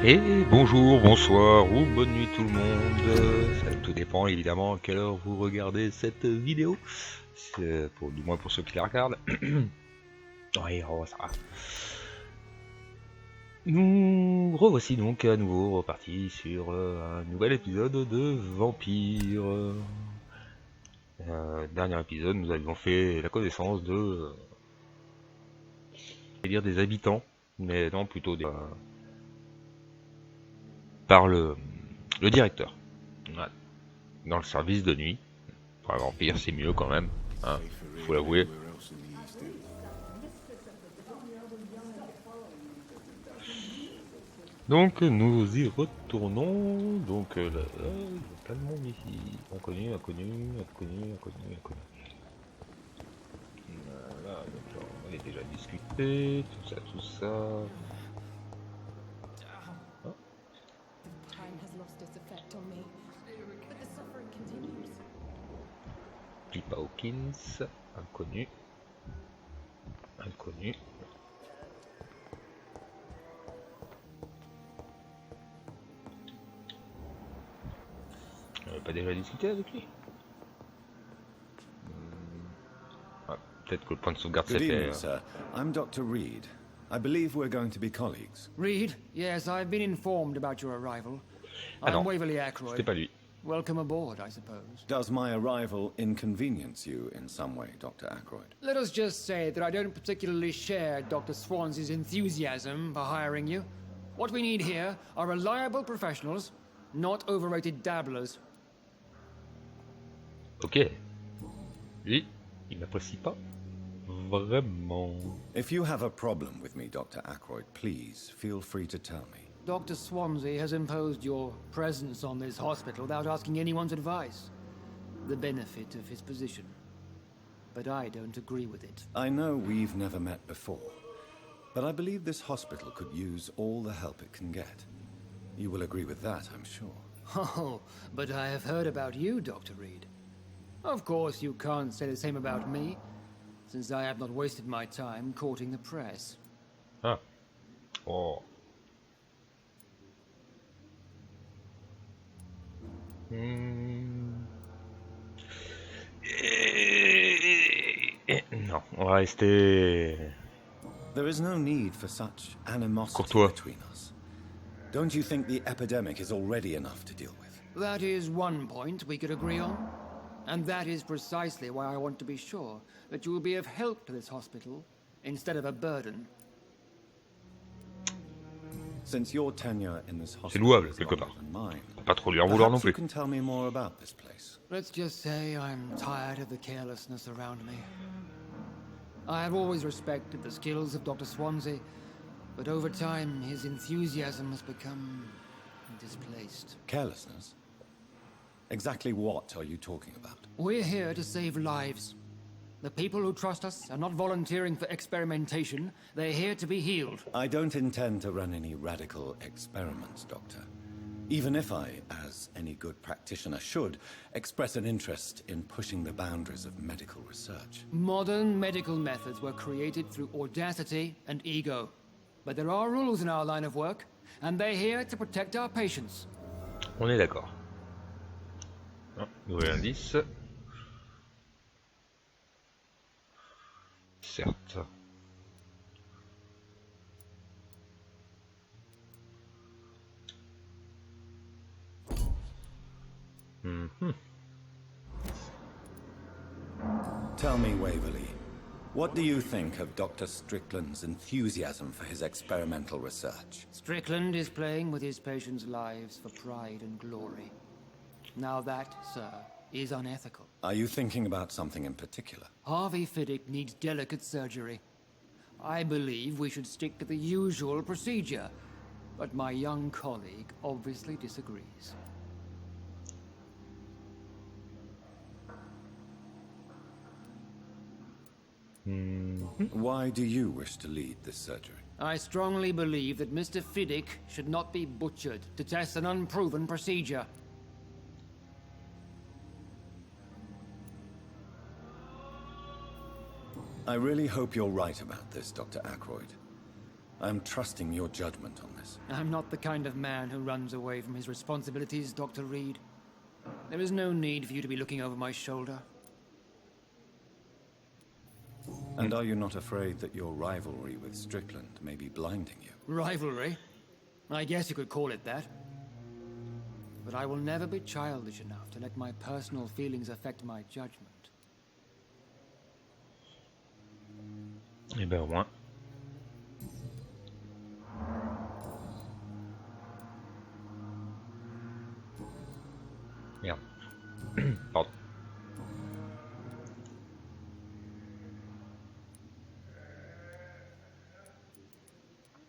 Et bonjour, bonsoir ou bonne nuit tout le monde. Ça tout dépend évidemment à quelle heure vous regardez cette vidéo. Du moins pour ceux qui la regardent. Oui, oh, ça va. Nous revoici donc à nouveau repartis sur un nouvel épisode de Vampyr. Dernier épisode, nous avions fait la connaissance de... dire des habitants, mais non, plutôt par le directeur. Voilà. Dans le service de nuit. Pour un vampire, c'est mieux quand même, hein, faut l'avouer. Donc nous y retournons. Donc là, il y a plein de monde ici. Inconnu, inconnu, inconnu, inconnu, inconnu. Voilà, donc on a déjà discuté, tout ça, tout ça. Ah. Pippa Hawkins, inconnu, inconnu. On n'avait pas déjà discuté avec lui? Peut-être que le point de sauvegarde s'est fait. Good evening, sir. I'm Dr. Reed. I believe we're going to be colleagues. Reed? Yes, I've been informed about your arrival. Ah non, I'm Waverly Ackroyd. c'était pas lui. Welcome aboard, I suppose. Does my arrival inconvenience you in some way, Dr. Ackroyd? Let us just say that I don't particularly share Dr. Swansey's enthusiasm for hiring you. What we need here are reliable professionals, not overrated dabblers. Ok. Lui, il m'apprécie pas vraiment. If you have a problem with me, Dr. Ackroyd, please feel free to tell me. Dr. Swansey has imposed your presence on this hospital without asking anyone's advice. The benefit of his position. But I don't agree with it. I know we've never met before, but I believe this hospital could use all the help it can get. You will agree with that, I'm sure. Oh, but I have heard about you, Dr. Reed. Of course, you can't say the same about me, since I have not wasted my time courting the press. Ah. Oh. Non, on va rester There is no need for such animosity courtois. between us. Don't you think the epidemic is already enough to deal with? That is one point we could agree on. And that is precisely why I want to be sure that you will be of help to this hospital instead of a burden. Since your tenure in this C'est hospital louable, is quelque longer part. than mine, Pas trop lui en vouloir non perhaps you plus. can tell me more about this place. Let's just say I'm tired of the carelessness around me. I have always respected the skills of Dr. Swansey, but over time his enthusiasm has become displaced. Carelessness? Exactly what are you talking about? We're here to save lives. The people who trust us are not volunteering for experimentation. They're here to be healed. I don't intend to run any radical experiments, Doctor. Even if I, as any good practitioner should, express an interest in pushing the boundaries of medical research. Modern medical methods were created through audacity and ego. But there are rules in our line of work, and they're here to protect our patients. On est d'accord. Ah, nouvel indice. Certes. Tell me, Waverly, what do you think of Dr. Strickland's enthusiasm for his experimental research? Strickland is playing with his patients' lives for pride and glory. Now that, sir, is unethical. Are you thinking about something in particular? Harvey Fiddick needs delicate surgery. I believe we should stick to the usual procedure, but my young colleague obviously disagrees. Why do you wish to lead this surgery? I strongly believe that Mr. Fiddick should not be butchered to test an unproven procedure. I really hope you're right about this, Dr. Ackroyd. I'm trusting your judgment on this. I'm not the kind of man who runs away from his responsibilities, Dr. Reed. There is no need for you to be looking over my shoulder. And are you not afraid that your rivalry with Strickland may be blinding you? Rivalry? I guess you could call it that. But I will never be childish enough to let my personal feelings affect my judgment. Eh ben au moins. Merde. Pardon.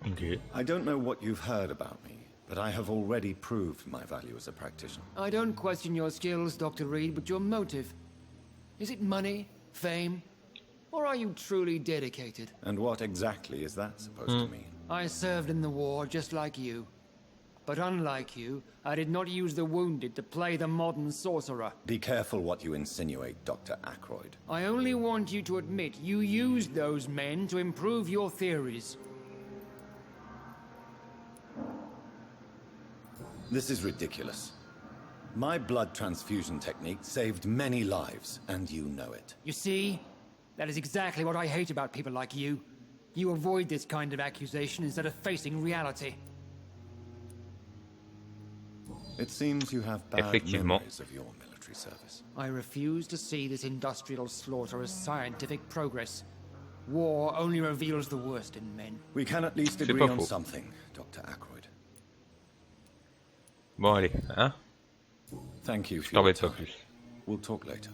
Okay. I don't know what you've heard about me, but I have already proved my value as a practitioner. I don't question your skills, Dr. Reed, but your motive. Is it money, fame, or are you truly dedicated? And what exactly is that supposed to mean? I served in the war just like you. But unlike you, I did not use the wounded to play the modern sorcerer. Be careful what you insinuate, Dr. Ackroyd. I only want you to admit you used those men to improve your theories. This is ridiculous. My blood transfusion technique saved many lives, and you know it. You see? That is exactly what I hate about people like you. You avoid this kind of accusation instead of facing reality. It seems you have bad memories of your military service. I refuse to see this industrial slaughter as scientific progress. War only reveals the worst in men. We can at least agree on something, Dr. Ackroyd. Bon allez, hein? Thank you Je for your t'embête pas time. plus. We'll talk later.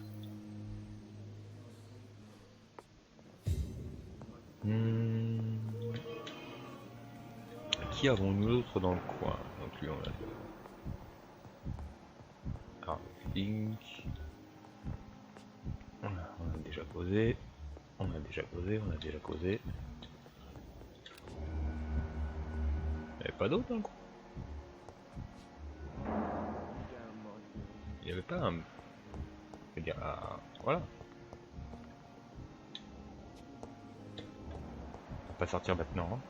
Qui avons-nous d'autre dans le coin? Donc lui on a... Ah, Link. On a déjà posé. On a déjà posé, on a déjà causé. Il n'y avait pas d'autre dans le coin? Il n'y avait pas un... Je veux dire, voilà. On va pas sortir maintenant. Hein.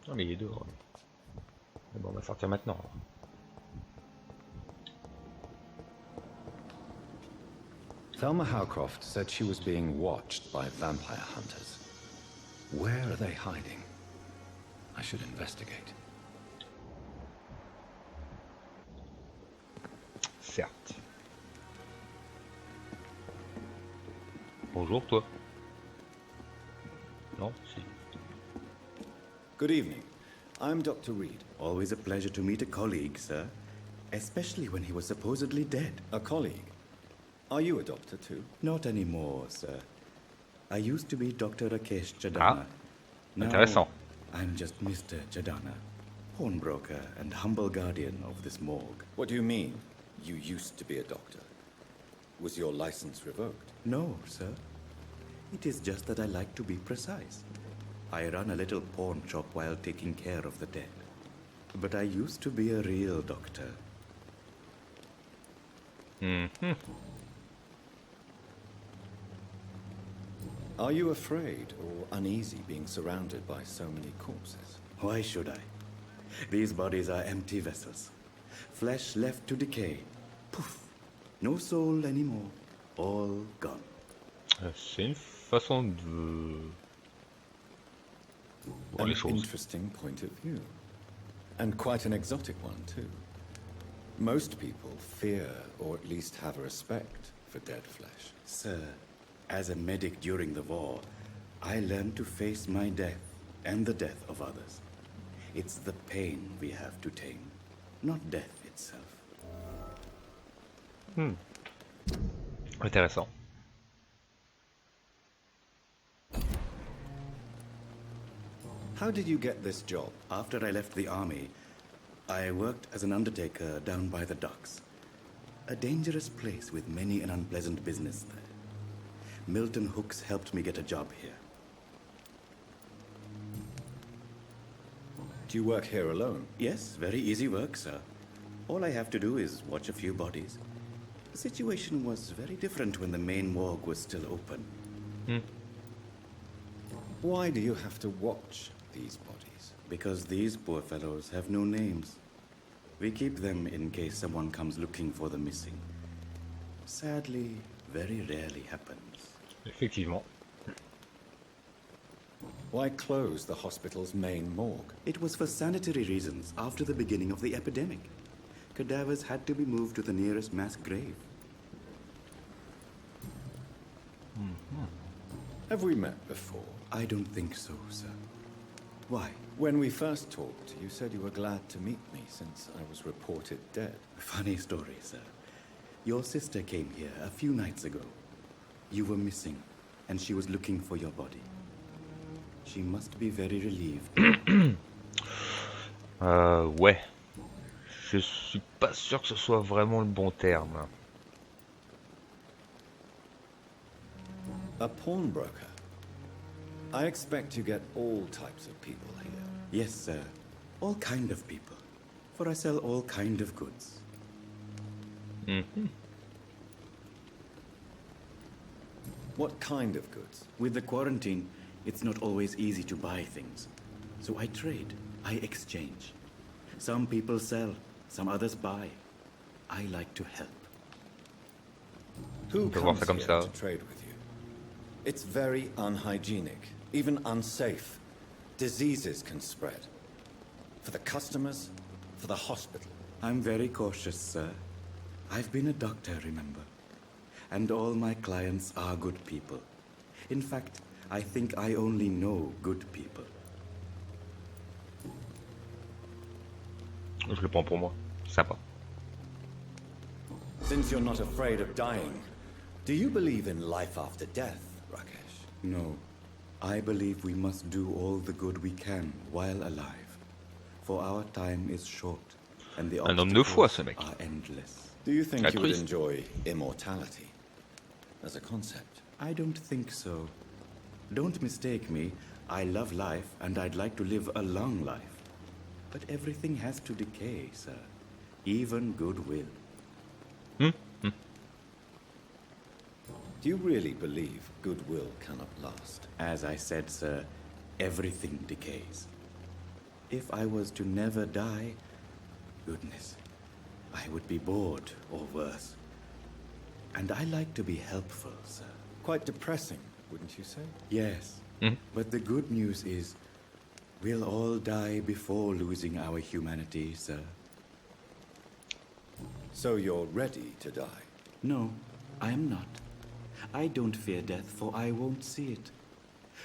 Non mais il est dehors. Mais bon, on va sortir maintenant. Thelma Howcroft said she was being watched by vampire hunters. Where are they hiding? I should investigate. Certes. Bonjour toi. Non, si. Good evening. I'm Dr. Reed. Always a pleasure to meet a colleague, sir. Especially when he was supposedly dead. A colleague? Are you a doctor too? Not anymore, sir. I used to be Dr. Rakesh Jadana. Intéressant. I'm just Mr. Jadana, pawnbroker and humble guardian of this morgue. What do you mean, you used to be a doctor? Was your license revoked? No, sir. It is just that I like to be precise. I run a little pawn shop while taking care of the dead. But I used to be a real doctor. Mm-hmm. Are you afraid or uneasy being surrounded by so many corpses? Why should I? These bodies are empty vessels. Flesh left to decay. Poof. No soul anymore. All gone. C'est une façon de voir les An choses. interesting point of view. And quite an exotic one, too. Most people fear, or at least have a respect, for dead flesh. Sir, as a medic during the war, I learned to face my death and the death of others. It's the pain we have to tame, not death itself. Intéressant. How did you get this job? After I left the army, I worked as an undertaker down by the docks. A dangerous place with many an unpleasant business there. Milton Hooks helped me get a job here. Do you work here alone? Yes, very easy work, sir. All I have to do is watch a few bodies. The situation was very different when the main morgue was still open. Why do you have to watch these bodies? Because these poor fellows have no names. We keep them in case someone comes looking for the missing. Sadly, very rarely happens. Effectivement. Why close the hospital's main morgue? It was for sanitary reasons after the beginning of the epidemic. Cadavers had to be moved to the nearest mass grave. Have we met before? I don't think so, sir. Why? When we first talked, you said you were glad to meet me since I was reported dead. Funny story, sir. Your sister came here a few nights ago. You were missing, and she was looking for your body. She must be very relieved. Ouais. Je suis pas sûr que ce soit vraiment le bon terme. A pawnbroker? I expect you get all types of people here. Yes, sir. All kind of people. For I sell all kind of goods. What kind of goods? With the quarantine, it's not always easy to buy things. So I trade. I exchange. Some people sell, some others buy. I like to help. Who peut voir comes ça comme here ça. to trade with you? It's very unhygienic, even unsafe. Diseases can spread. For the customers, for the hospital. I'm very cautious, sir. I've been a doctor, remember? And all my clients are good people. In fact, I think I only know good people. Je le prends pour moi. Sympa. Since you're not afraid of dying, do you believe in life after death, Rakesh? No. I believe we must do all the good we can while alive. For our time is short, and the Un homme de foi, ce obstacles mec. are endless. Do you think you would Altruiste. enjoy immortality as a concept? I don't think so. Don't mistake me. I love life, and I'd like to live a long life. But everything has to decay, sir. Even goodwill. Do you really believe goodwill cannot last? As I said, sir, everything decays. If I was to never die, goodness, I would be bored or worse. And I like to be helpful, sir. Quite depressing, wouldn't you say? Yes. But the good news is, we'll all die before losing our humanity, sir. So you're ready to die? No, I am not. I don't fear death, for I won't see it.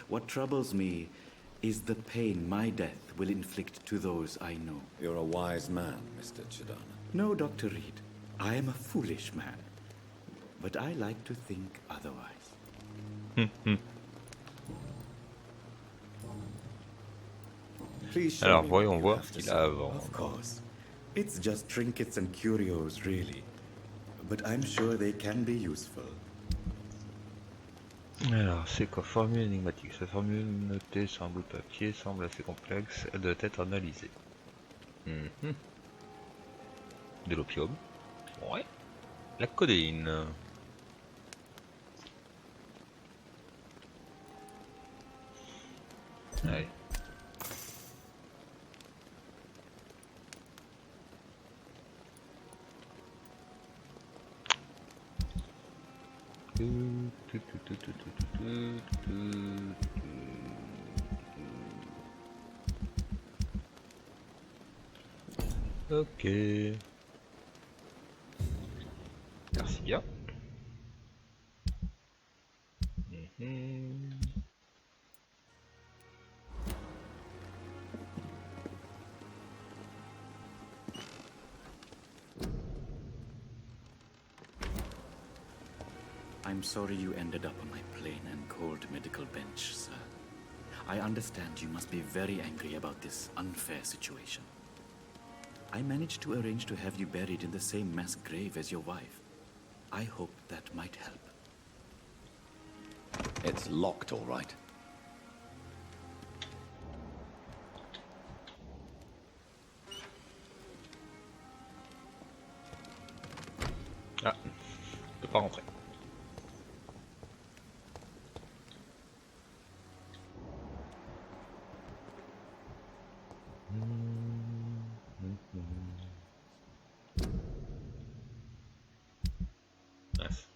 What troubles me is the pain my death will inflict to those I know. You're a wise man, Mr. Chidana. No, Dr. Reed, I am a foolish man. But I like to think otherwise. Please show Alors me voyons what you voir have ce to qu'il say. a avant. Of course. It's just trinkets and curios, really. But I'm sure they can be useful. Alors, c'est quoi? Formule énigmatique. Cette formule notée sur un bout de papier semble assez complexe. Elle doit être analysée. De l'opium. Ouais. La codéine. Allez. Ok. Merci bien. I'm sorry you ended up on my plain and cold medical bench, sir. I understand you must be very angry about this unfair situation. I managed to arrange to have you buried in the same mass grave as your wife. I hope that might help. It's locked, all right. Ah, je peux pas rentrer. Mince.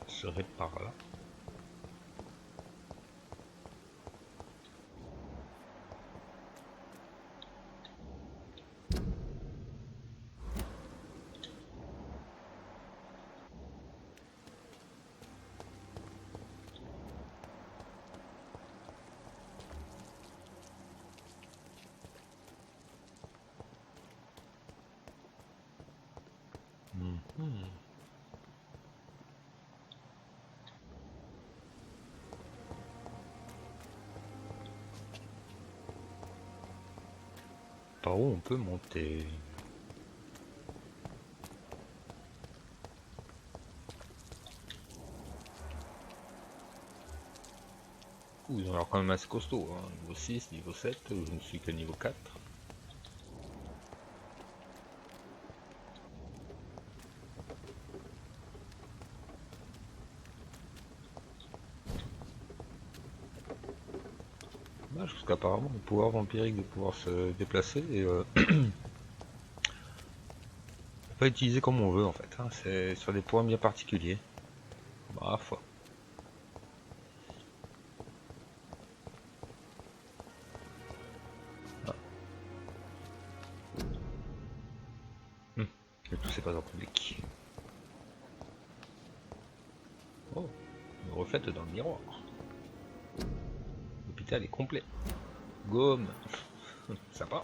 Ça serait par là. Par où on peut monter? Ouh, ils ont l'air quand même assez costaud, hein. Niveau 6, niveau 7, je ne suis que niveau 4. Dommage, parce qu'apparemment le pouvoir vampirique de pouvoir se déplacer et pas utiliser comme on veut en fait, hein. C'est sur des points bien particuliers. Bah foi. Ah. Et tout c'est pas en public. Oh, me reflète dans le miroir. L'hôpital est complet. Gomme. Sympa.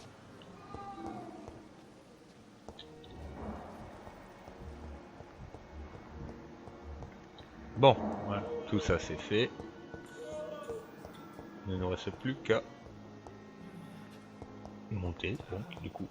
Bon, voilà, tout ça c'est fait. Il ne nous reste plus qu'à monter, donc du coup.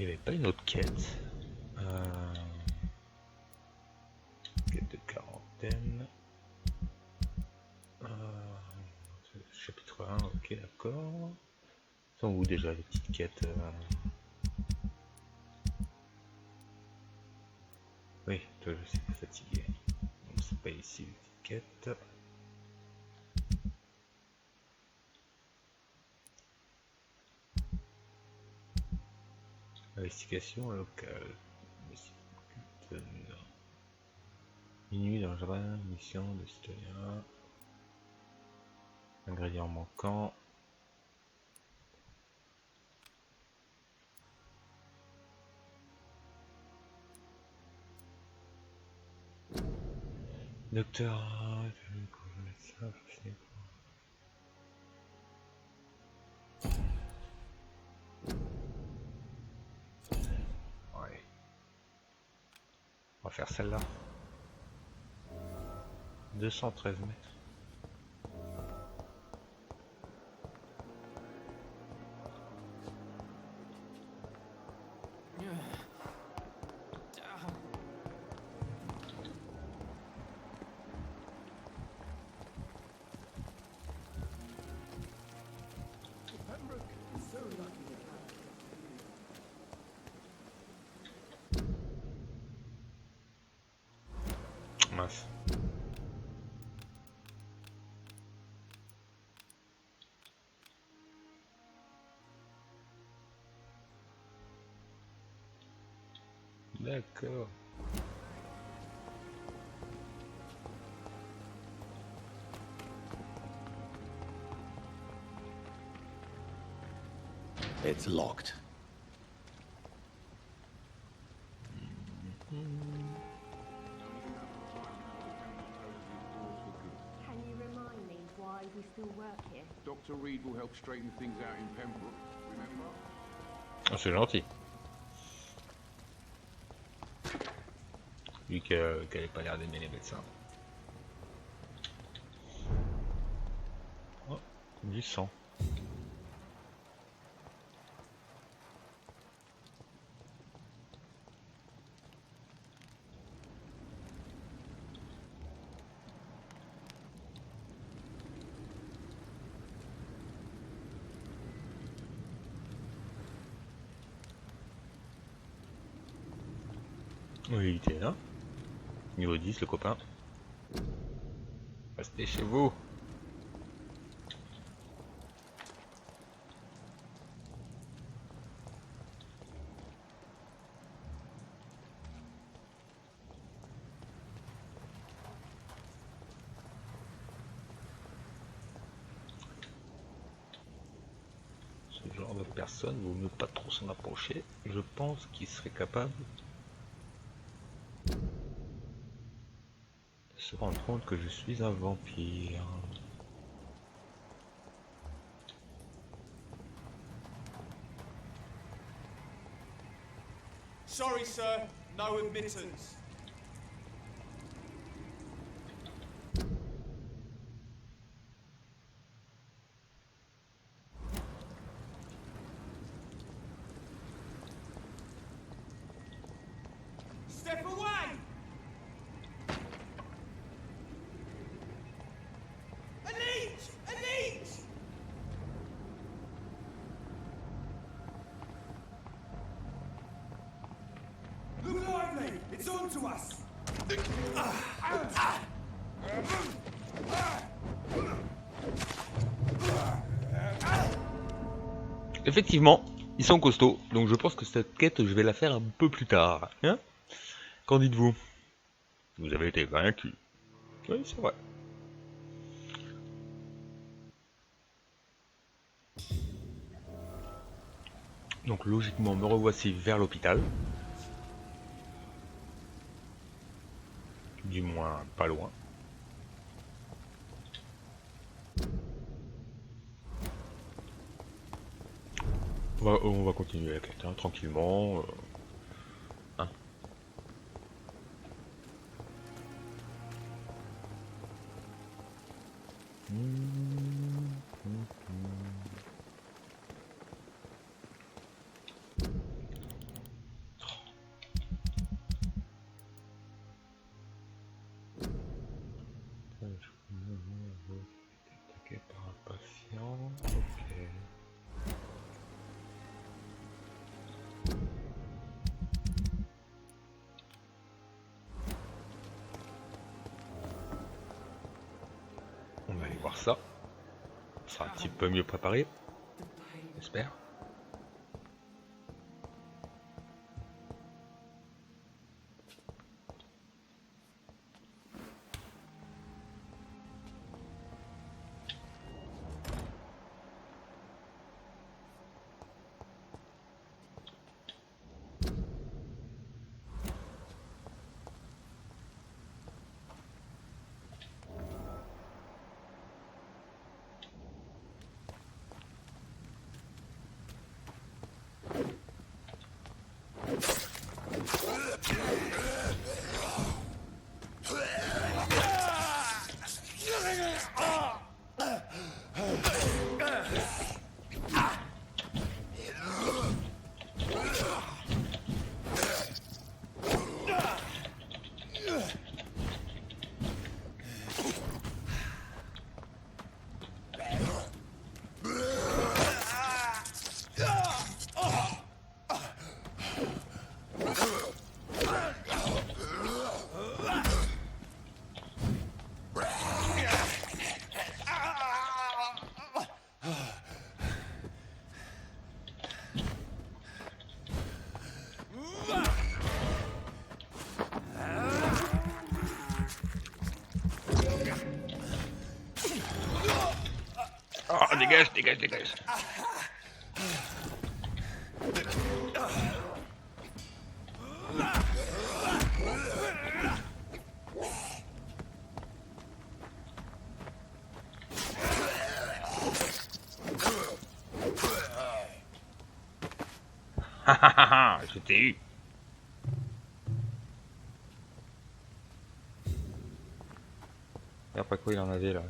Il n'y avait pas une autre quête. Quête de quarantaine. Chapitre 1, ok d'accord. Sont où déjà les petites quêtes Oui, toi je suis fatigué. Donc c'est pas ici les petites quêtes. Investigation locale. Minuit dangereux, mission de citoyen. Ingrédients manquants. Docteur. Ouais. On va faire celle-là. 213 mètres. Mince. D'accord. It's locked. Can you remind me why we still work here? Dr. Reed will help straighten things out in Pembroke, remember? Ah, c'est gentil. Lui qui n'avait pas l'air d'aimer les médecins. Du sang. Oui, il était là. Niveau 10, le copain. Restez chez vous. Ce genre de personne, vaut mieux pas trop s'en approcher. Je pense qu'il serait capable de se rendre compte que je suis un vampire. Sorry, sir. No admittance. Step away! A leech! A leech! Look lively! It's on to us! Effectivement, ils sont costauds, donc je pense que cette quête, je vais la faire un peu plus tard. Hein? Qu'en dites-vous? Vous avez été vaincu. Oui, c'est vrai. Donc logiquement, me revoici vers l'hôpital. Du moins, pas loin. On va continuer la quête, hein, tranquillement. Hein. Attaqué par un patient. Ok. On va aller voir ça. On sera un petit peu mieux préparé. J'espère. Ah, dégage, dégage, dégage. Je t'ai eu. Et après quoi il en avait là?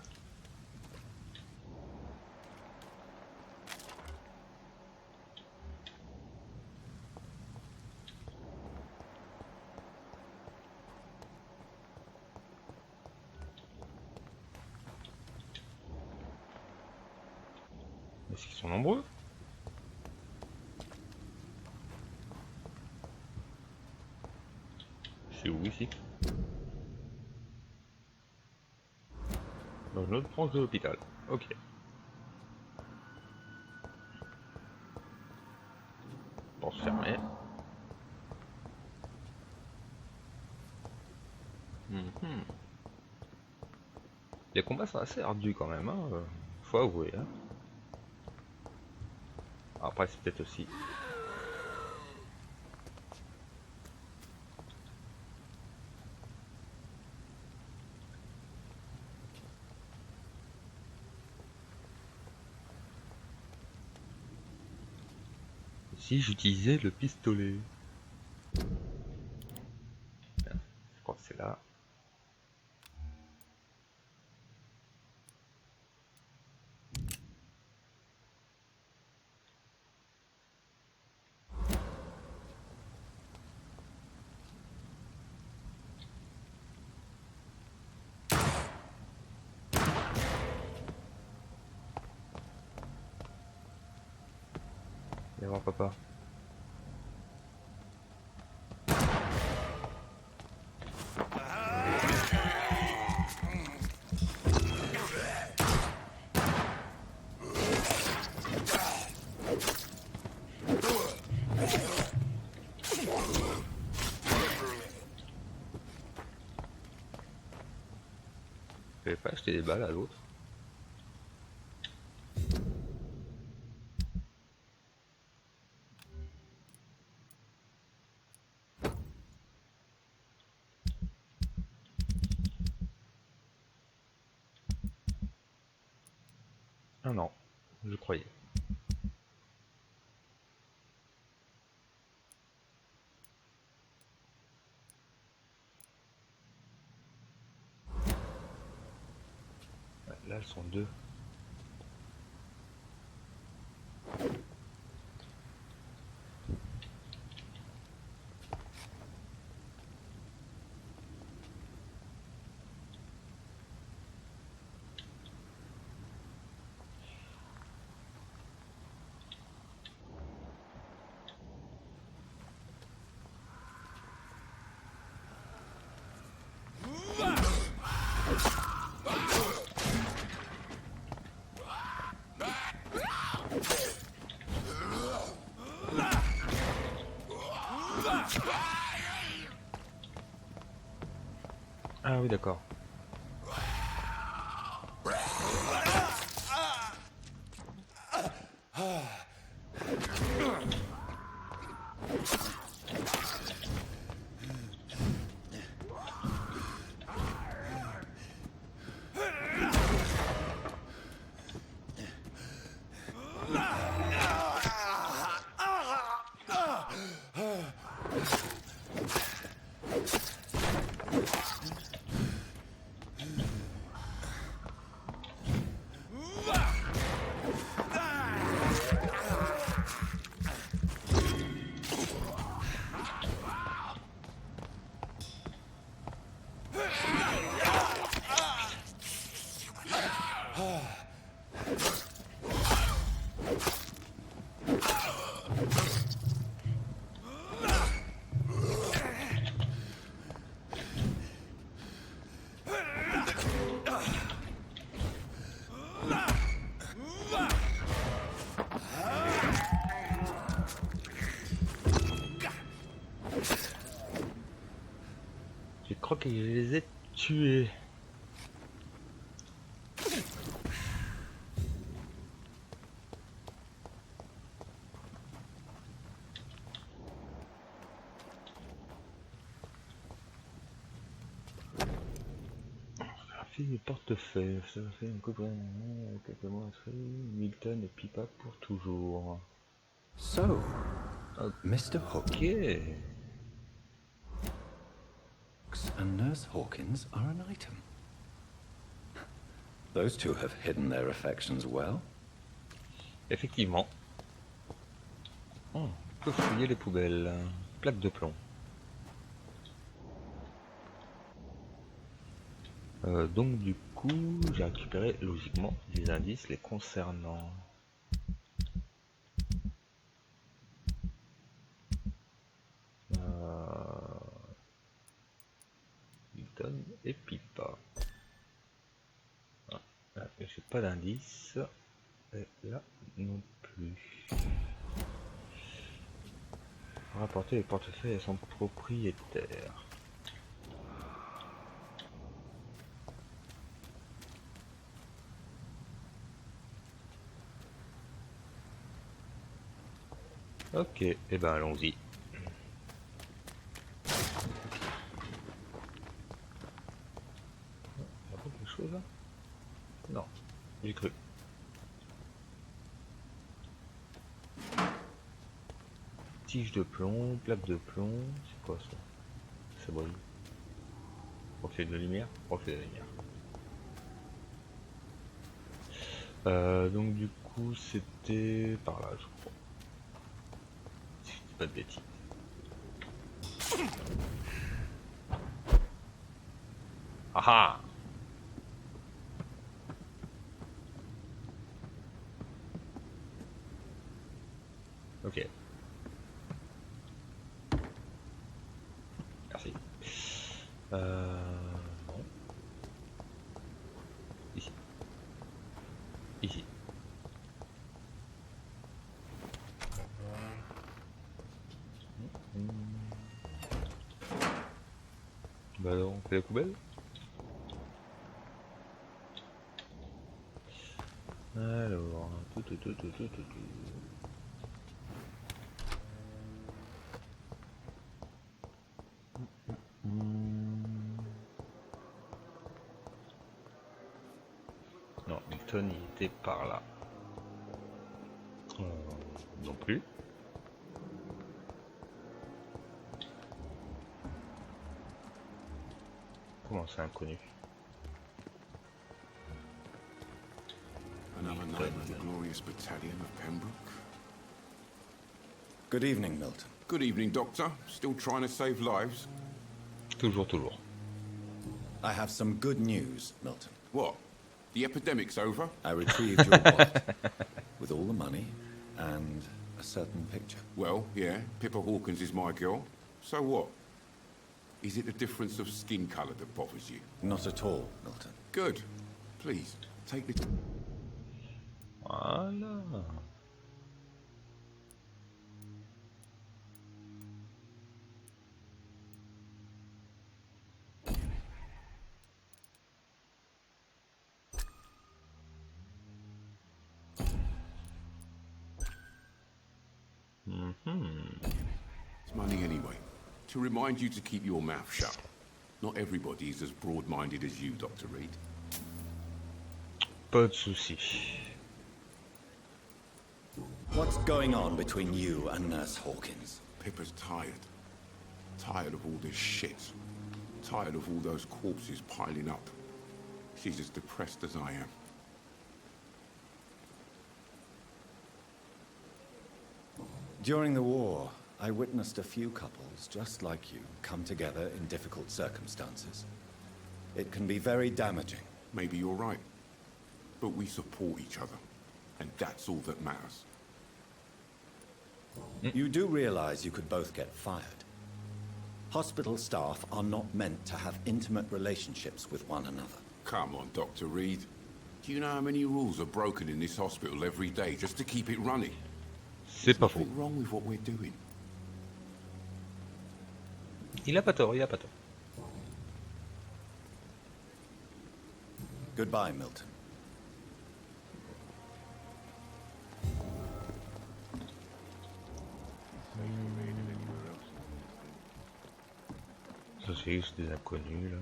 Est-ce qu'ils sont nombreux? C'est où ici? Dans une autre branche de l'hôpital. Ok. Porte fermée. Les combats sont assez ardus quand même, hein. Faut avouer. Hein. Après c'est peut-être aussi... Si j'utilisais le pistolet. Je crois que c'est là. Viens voir papa. Je vais pas acheter des balles à l'autre. Ah non, je croyais. Ouais, là elles sont deux. Ah oui d'accord. Je crois que je les ai tués. Les portefeuilles, ça fait un copain, quelques mois après, Milton et Pipa pour toujours. So, Mr. Hook Ok. and Nurse Hawkins are an item. Those two have hidden their affections well. Effectivement. On peut fouiller les poubelles. Plaque de plomb. Donc du coup, j'ai récupéré logiquement des indices les concernant. pas. Ah, là, j'ai pas d'indice. Et là non plus. Rapporter les portefeuilles à son propriétaire. Ok, et ben allons-y. Il y a pas quelque chose là? Non, j'ai cru. Tige de plomb, plaque de plomb, c'est quoi ça? Ça brille. Reflet de lumière? Reflet de lumière. Donc du coup c'était par là je crois. Si je dis pas de bêtises. Ah ah! Ok. Merci. Non. Ici. Ici. Bah alors, on fait la poubelle? Alors, tout. Non, Milton il était par là. Non plus. Comment c'est inconnu? Another night with the glorious battalion of Pembroke. Good evening, Milton. Good evening, Doctor. Still trying to save lives? Toujours. I have some good news, Milton. What? The epidemic's over? I retrieved your wallet with all the money and a certain picture. Well, yeah, Pippa Hawkins is my girl. So what? Is it the difference of skin colour that bothers you? Not at all, Milton. Good. Please, take this. Voilà. It's money anyway. To remind you to keep your mouth shut. Not everybody is as broad-minded as you, Dr. Reed. Pas de soucis. What's going on between you and Nurse Hawkins? Pippa's tired. Tired of all this shit. Tired of all those corpses piling up. She's as depressed as I am. During the war, I witnessed a few couples just like you come together in difficult circumstances. It can be very damaging. Maybe you're right. But we support each other. And that's all that matters. You do realize you could both get fired. Hospital staff are not meant to have intimate relationships with one another. Come on, Dr. Reed. Do you know how many rules are broken in this hospital every day just to keep it running? C'est pas faux. What's wrong with what we're doing? Il a pas tort. Goodbye, Milton. Ça c'est juste des inconnus là.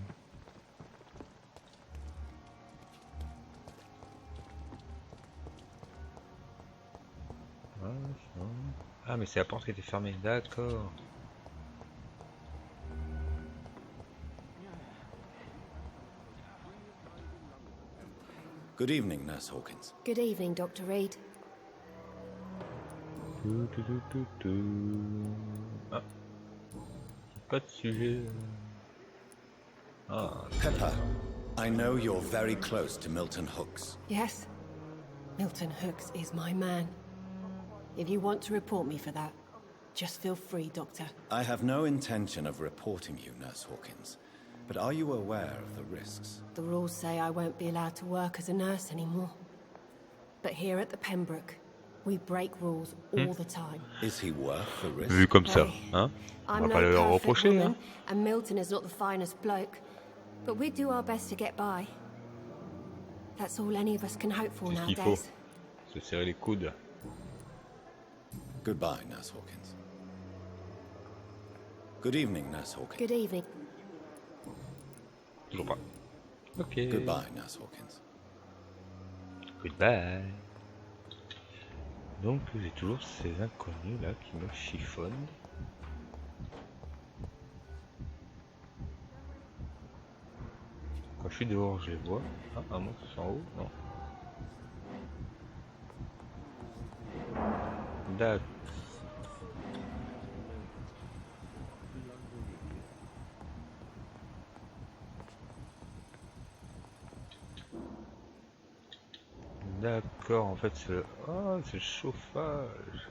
Ah mais c'est la porte qui était fermée, d'accord. Good evening, Nurse Hawkins. Good evening, Dr. Reed. Ah. Pas de sujet. Ah. Pepper, I know you're very close to Milton Hooks. Yes? Milton Hooks is my man. If you want to report me for that, just feel free, Doctor. I have no intention of reporting you, Nurse Hawkins. But are you aware of the risks? The rules say I won't be allowed to work as a nurse anymore. But here at the Pembroke, we break rules all the time. Is he worth the risk? Vu comme ça, Hey, hein? On I'm va no pas le leur perfect reprocher, woman, hein? and Milton is not the finest bloke. But we do our best to get by. That's all any of us can hope for C'est ce qu'il faut. nowadays. Se serrer les coudes. Goodbye, Nurse Hawkins. Good evening, Nurse Hawkins. Good evening. Toujours pas. Ok. Goodbye, Nurse Hawkins. Goodbye. Donc j'ai toujours ces inconnus là qui me chiffonnent. Quand je suis dehors, je les vois. Ah, à moins que ce soit en haut, non. D'accord. D'accord, en fait c'est le... Oh, c'est le chauffage.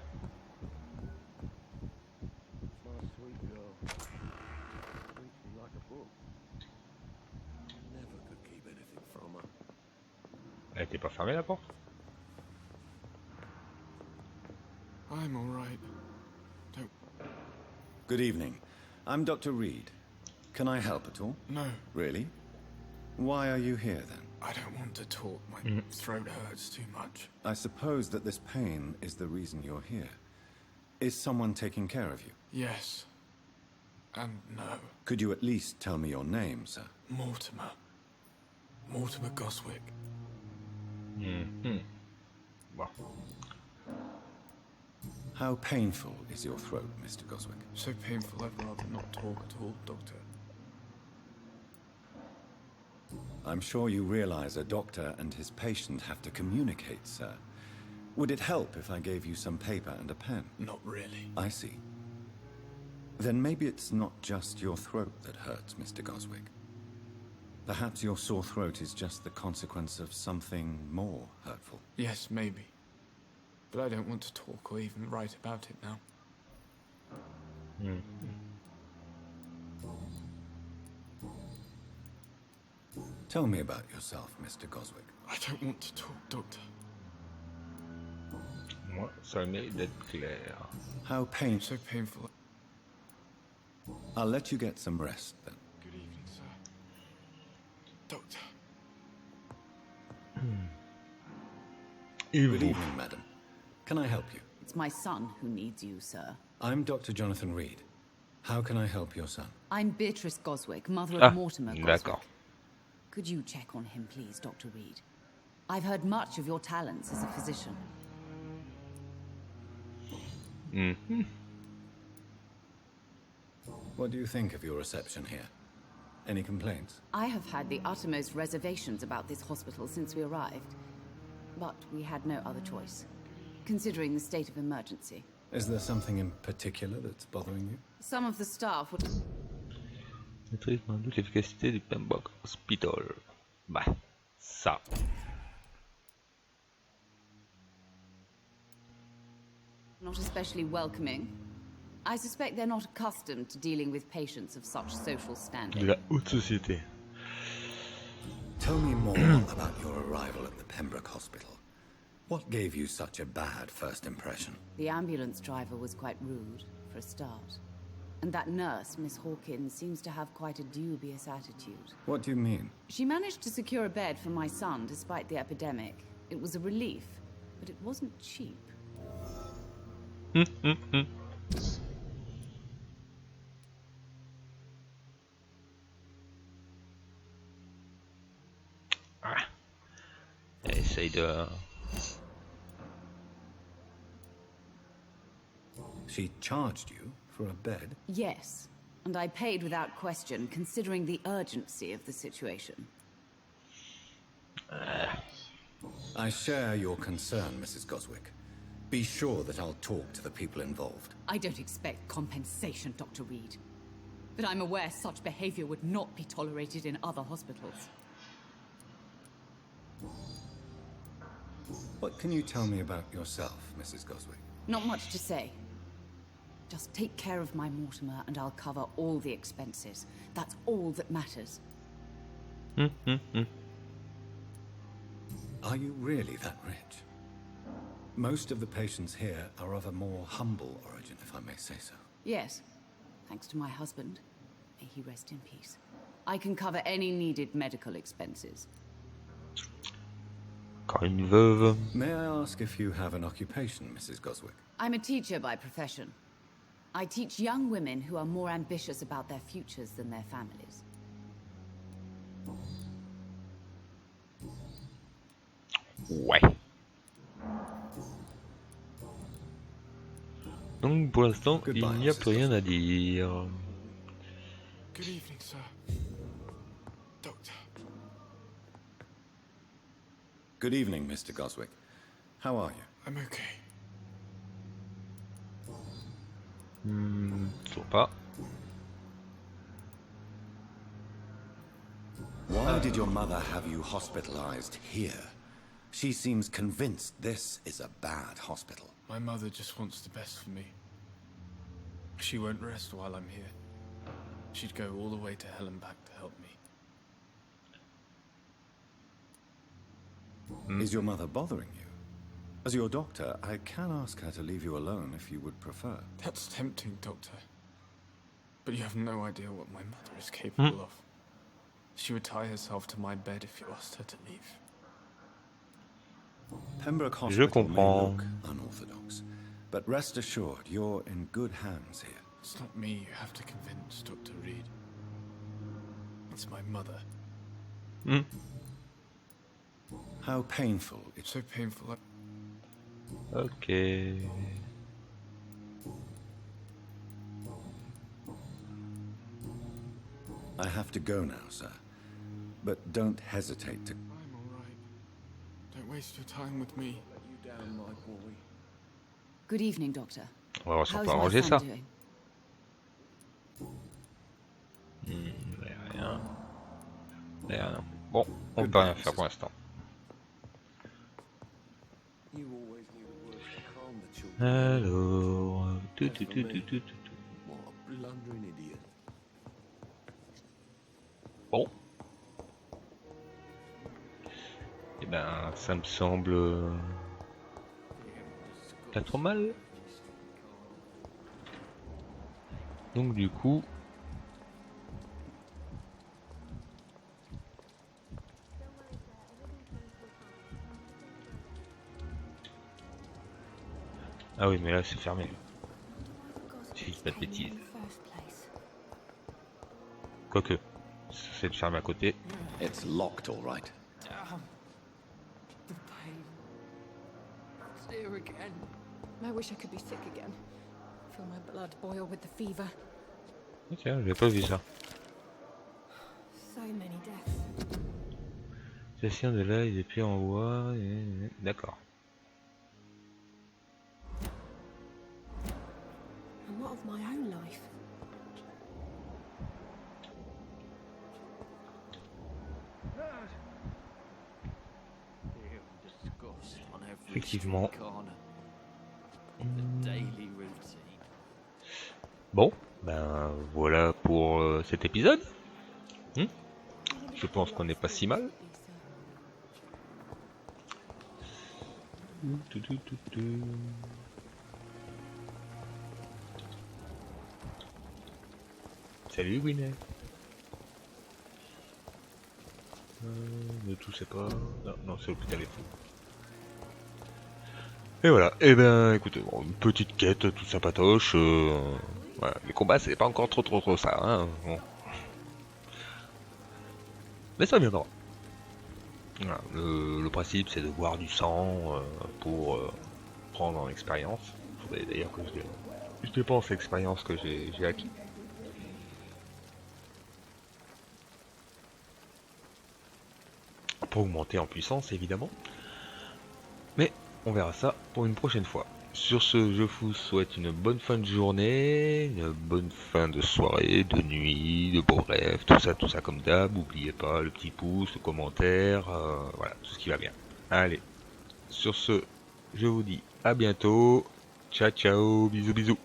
Elle était pas fermée la porte? I'm all right. Don't... Good evening. I'm Dr. Reed. Can I help at all? No, Really? Why are you here then? I don't want to talk. My throat hurts too much. I suppose that this pain is the reason you're here. Is someone taking care of you? Yes. And no. Could you at least tell me your name, sir? Mortimer. Mortimer Goswick. Bon. How painful is your throat, Mr. Goswick? So painful I'd rather not talk at all, Doctor. I'm sure you realize a doctor and his patient have to communicate, sir. Would it help if I gave you some paper and a pen? Not really. I see. Then maybe it's not just your throat that hurts, Mr. Goswick. Perhaps your sore throat is just the consequence of something more hurtful. Yes, maybe. But I don't want to talk or even write about it now. Tell me about yourself, Mr. Goswick. I don't want to talk, Doctor. Moi, ça a le mérite d'être clair. How painful. So painful. I'll let you get some rest then. Good evening, sir. Doctor. Good evening, madam. Can I help you? It's my son who needs you, sir. I'm Dr. Jonathan Reed. How can I help your son? I'm Beatrice Goswick, mother Ah, of Mortimer Goswick. d'accord. Could you check on him, please, Dr. Reed? I've heard much of your talents as a physician. What do you think of your reception here? Any complaints? I have had the uttermost reservations about this hospital since we arrived. But we had no other choice, considering the state of emergency. Is there something in particular that's bothering you? Some of the staff would... Maîtrise d'un doute l'efficacité du Pembroke Hospital. Bah, ça. not especially welcoming. I suspect they're not accustomed to dealing with patients of such social standing. De la haute société. Tell me more about your arrival at the Pembroke Hospital. What gave you such a bad first impression? The ambulance driver was quite rude, for a start. And that nurse, Miss Hawkins, seems to have quite a dubious attitude. What do you mean? She managed to secure a bed for my son despite the epidemic. It was a relief, but it wasn't cheap. Ah. Elle essaye de... She charged you for a bed? Yes, and I paid without question, considering the urgency of the situation. I share your concern, Mrs. Goswick. Be sure that I'll talk to the people involved. I don't expect compensation, Dr. Reed. But I'm aware such behavior would not be tolerated in other hospitals. What can you tell me about yourself, Mrs. Goswick? Not much to say. Just take care of my Mortimer and I'll cover all the expenses. That's all that matters. Are you really that rich? Most of the patients here are of a more humble origin, if I may say so. Yes, thanks to my husband. May he rest in peace. I can cover any needed medical expenses. Encore une veuve. May I ask if you have an occupation, Mrs. Goswick? I'm a teacher by profession. I teach young women who are more ambitious about their futures than their families. Ouais. Donc pour l'instant, il n'y a plus rien à dire. Good evening, sir. Doctor. Good evening, Mr. Goswick. How are you? I'm okay. Toujours pas. Why did your mother have you hospitalized here? She seems convinced this is a bad hospital. My mother just wants the best for me. She won't rest while I'm here. She'd go all the way to hell and back to help me. Is your mother bothering you? As your doctor, I can ask her to leave you alone if you would prefer. That's tempting, Doctor. But you have no idea what my mother is capable of. She would tie herself to my bed if you asked her to leave. Pembroke Je Hospital may comprends. look unorthodox, but rest assured you're in good hands here. It's not me you have to convince, Dr. Reed. It's my mother. How painful It's so painful. Ok. I have to go now, sir. But don't hesitate to... I'm all right. Don't waste your time with me. Let you down, my boy. Good evening, Doctor. On va voir si on How's peut my arranger ça. son doing? Rien. Rien. Bon, on peut rien faire pour l'instant. Alors... Bon. Eh ben, ça me semble... pas trop mal. Donc du coup... Ah oui, mais là c'est fermé. Si je dis pas de bêtises. Quoique, c'est fermé à côté. It's locked, all right. The pain. It's here again. I wish I could be sick again. Feel my blood boil with the fever. Oh, tiens, j'avais pas vu ça. So many deaths. Station de là, il est plus en bois. D'accord. And what of my own life? Effectivement. Bon, ben voilà pour cet épisode. Je pense qu'on n'est pas si mal. Salut Winnet. Ne toussez pas. Non, non, c'est l'hôpital et tout. Et voilà, et ben écoutez, bon, une petite quête, tout sympatoche. Voilà. Les combats, c'est pas encore trop ça, hein. Bon. Mais ça viendra. Voilà. Le principe, c'est de boire du sang pour prendre en expérience. Il faudrait d'ailleurs que je dépense l'expérience que j'ai acquis. Pour augmenter en puissance, évidemment. Mais on verra ça pour une prochaine fois. Sur ce, je vous souhaite une bonne fin de journée, une bonne fin de soirée, de nuit, de beaux rêves, tout ça comme d'hab. N'oubliez pas le petit pouce, le commentaire, voilà, tout ce qui va bien. Allez, sur ce, je vous dis à bientôt. Ciao, ciao, bisous, bisous.